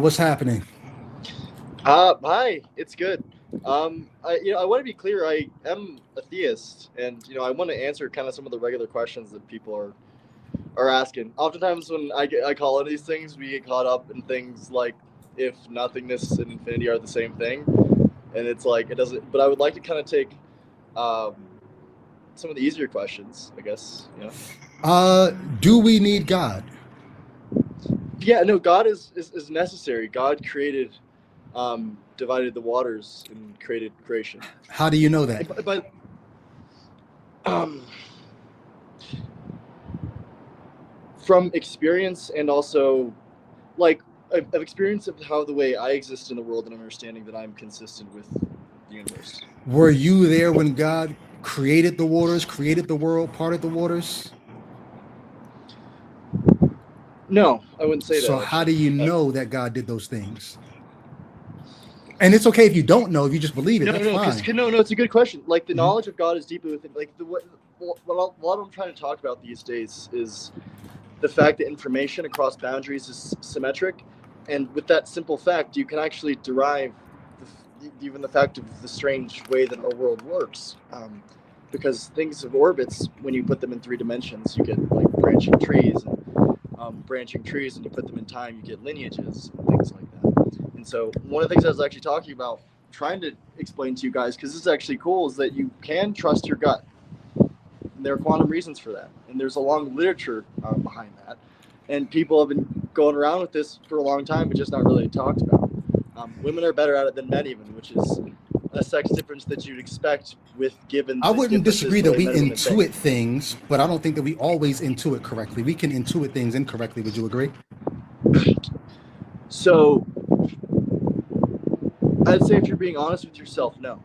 What's happening? Hi, it's good. I want to be clear. I am a theist, and I want to answer kind of some of the regular questions that people are asking. Oftentimes, when I call on these things, we get caught up in things like if nothingness and infinity are the same thing, and it's like it doesn't. But I would like to kind of take um, some of the easier questions, I guess. Do we need God? Yeah, no, God is necessary. God created, divided the waters and created creation. How do you know that? But um, from experience and also like I've experienced of how the way I exist in the world and understanding that I'm consistent with the universe. Were you there when God created the waters, created the world, parted the waters? No, I wouldn't say So that how actually. do you know that God did those things? And it's okay if you don't know, if you just believe it, No, that's no, because fine. no, no, it's a good question. Like the Mhm. knowledge of God is deeply within. Like what I'm trying to talk about these days is the fact that information across boundaries is symmetric, and with that simple fact, you can actually derive even the fact of the strange way that our world works. Because things of orbits, when you put them in 3 dimensions, you get like branching trees, and you put them in time, you get lineages and things like that. And so, one of the things I was actually talking about, trying to explain to you guys, because this is actually cool, is that you can trust your gut. And there are quantum reasons for that, and there's a long literature behind that, and people have been going around with this for a long time, but just not really talked about. Women are better at it than men, even, which is a sex difference that you'd expect with given I the wouldn't differences disagree in the that way we men and women think. intuit things, but I don't think that we always intuit correctly. We can intuit things incorrectly. Would you agree? So I'd say if you're being honest with yourself, no.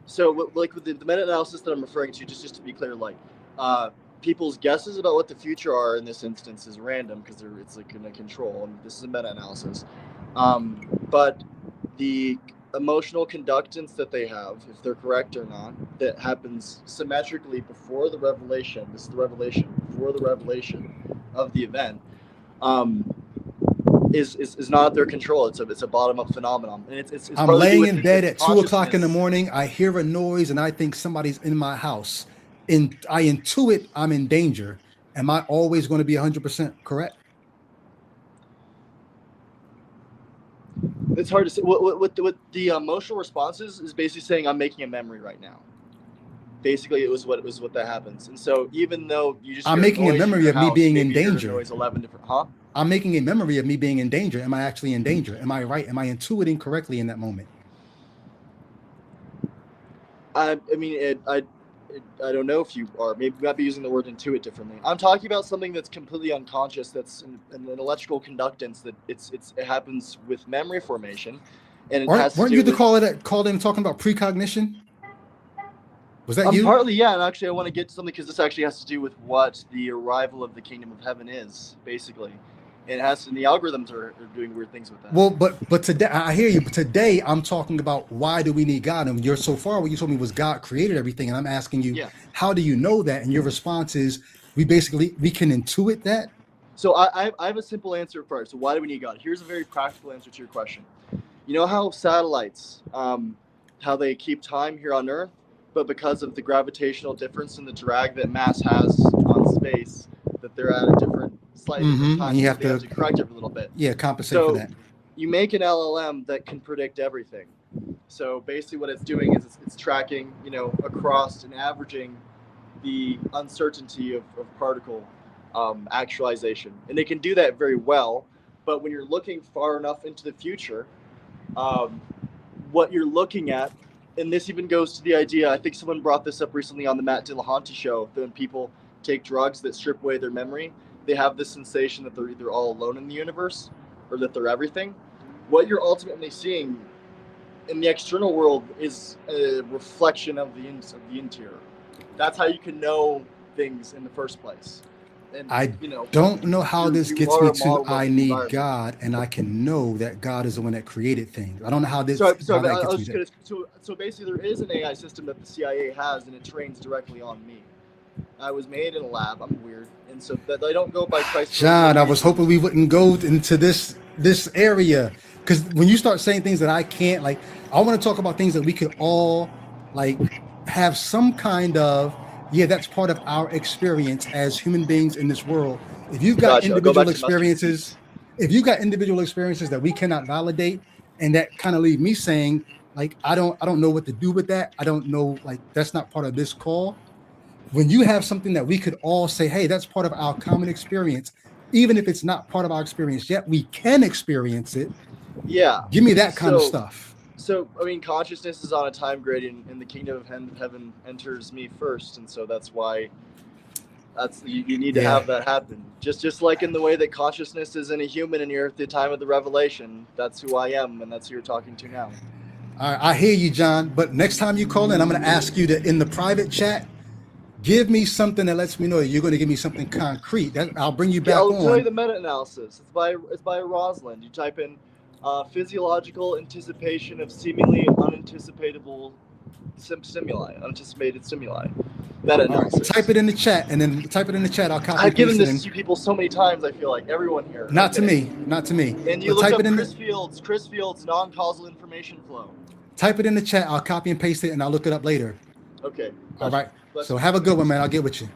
So like with the meta-analysis that I'm referring to, just to be clear, like uh, people's guesses about what the future are in this instance is random because it's like in a control, and this is a meta-analysis. But the emotional conductance that they have, if they're correct or not, that happens symmetrically before the revelation. This is the revelation before the revelation of the event. Um, is not at their control. It's a bottom up phenomenon, and it's I'm partly to do laying with in bed the at 2 o'clock in the consciousness. morning. I hear a noise and I think somebody's in my house. And I intuit I'm in danger. Am I always going to be 100% correct? It's hard to say. What the emotional responses is basically saying I'm making a memory right now. Basically, it was what that happens. And so even though you just I'm hear a making a noise from memory your of me house, being in maybe you heard a danger. noise 11 different. Huh? I'm making a memory of me being in danger. Am I actually in danger? Am I right? Am I intuiting correctly in that moment? I mean, I don't know if you are. Maybe you might be using the word intuit differently. I'm talking about something that's completely unconscious. That's an electrical conductance. That it happens with memory formation, and it has to Weren't do you the with. caller that called in talking about precognition? Was that you? Partly, yeah, and actually, I want to get to something because this actually has to do with what the arrival of the kingdom of heaven is, basically. And it has, and the algorithms are doing weird things with that. Well, but today I hear you. But today I'm talking about why do we need God? And you're so far what you told me was God created everything, and I'm asking you, Yeah. how do you know that? And your response is we can intuit that. So I have a simple answer first. So why do we need God? Here's a very practical answer to your question. You know how satellites, how they keep time here on Earth, but because of the gravitational difference and the drag that mass has on space, that they're at a slightly different Mm-hmm. And time, you so have they have to, to correct every little bit. yeah, compensate for So that. you make an LLM that can predict everything. So basically, what it's doing is it's tracking, across and averaging the uncertainty of particle actualization, and they can do that very well. But when you're looking far enough into the future, um, what you're looking at, and this even goes to the idea. I think someone brought this up recently on the Matt Dillahunty show. That when people take drugs that strip away their memory, they have this sensation that they're either all alone in the universe or that they're everything. What you're ultimately seeing in the external world is a reflection of the interior. That's how you can know things in the first place. And I you know, don't know how you this you gets me are a to model of I the need environment. God, and I can know that God is the one that created things. I don't know So, so how I that I gets was me just there. gonna. So basically, there is an AI system that the CIA has, and it trains directly on me. I was made in a lab. I'm weird, and so that I don't go by Christ for John, good I was hoping we reasons. wouldn't go into this this area, because when you start saying things that I can't, like, I want to talk about things that we could all like have some kind of, yeah, that's part of our experience as human beings in this world. If you've got Gotcha. I'll go back individual to mustard experiences, seeds. if you've got individual experiences that we cannot validate, and that kind of leave me saying, like, I don't know what to do with that. I don't know, like, that's not part of this call. When you have something that we could all say, hey, that's part of our common experience, even if it's not part of our experience yet, we can experience it. Yeah. Give me that kind of So- stuff. So, I mean, consciousness is on a time gradient, and the kingdom of heaven enters me first, and so that's why you need to Yeah. have that happen. Just like in the way that consciousness is in a human, and you're at the time of the revelation. That's who I am, and that's who you're talking to now. All right, I hear you, John. But next time you call in, I'm going to ask you to, in the private chat, give me something that lets me know you're going to give me something concrete. That I'll bring you back I'll tell you on. the meta-analysis. It's by Rosalind. You type in physiological anticipation of seemingly unanticipatable stimuli, unanticipated stimuli. All right, Meta-analysis. type it in the chat, and then type it in the chat. I'll copy I've and given paste it this in. to people so many times. I feel like everyone here. Not to Okay. me, not to me. And you But look type up it in. Chris Field's non-causal information flow. Type it in the chat. I'll copy and paste it, and I'll look it up later. Okay. All right. Bless So you. have a good one, man. I'll get with you.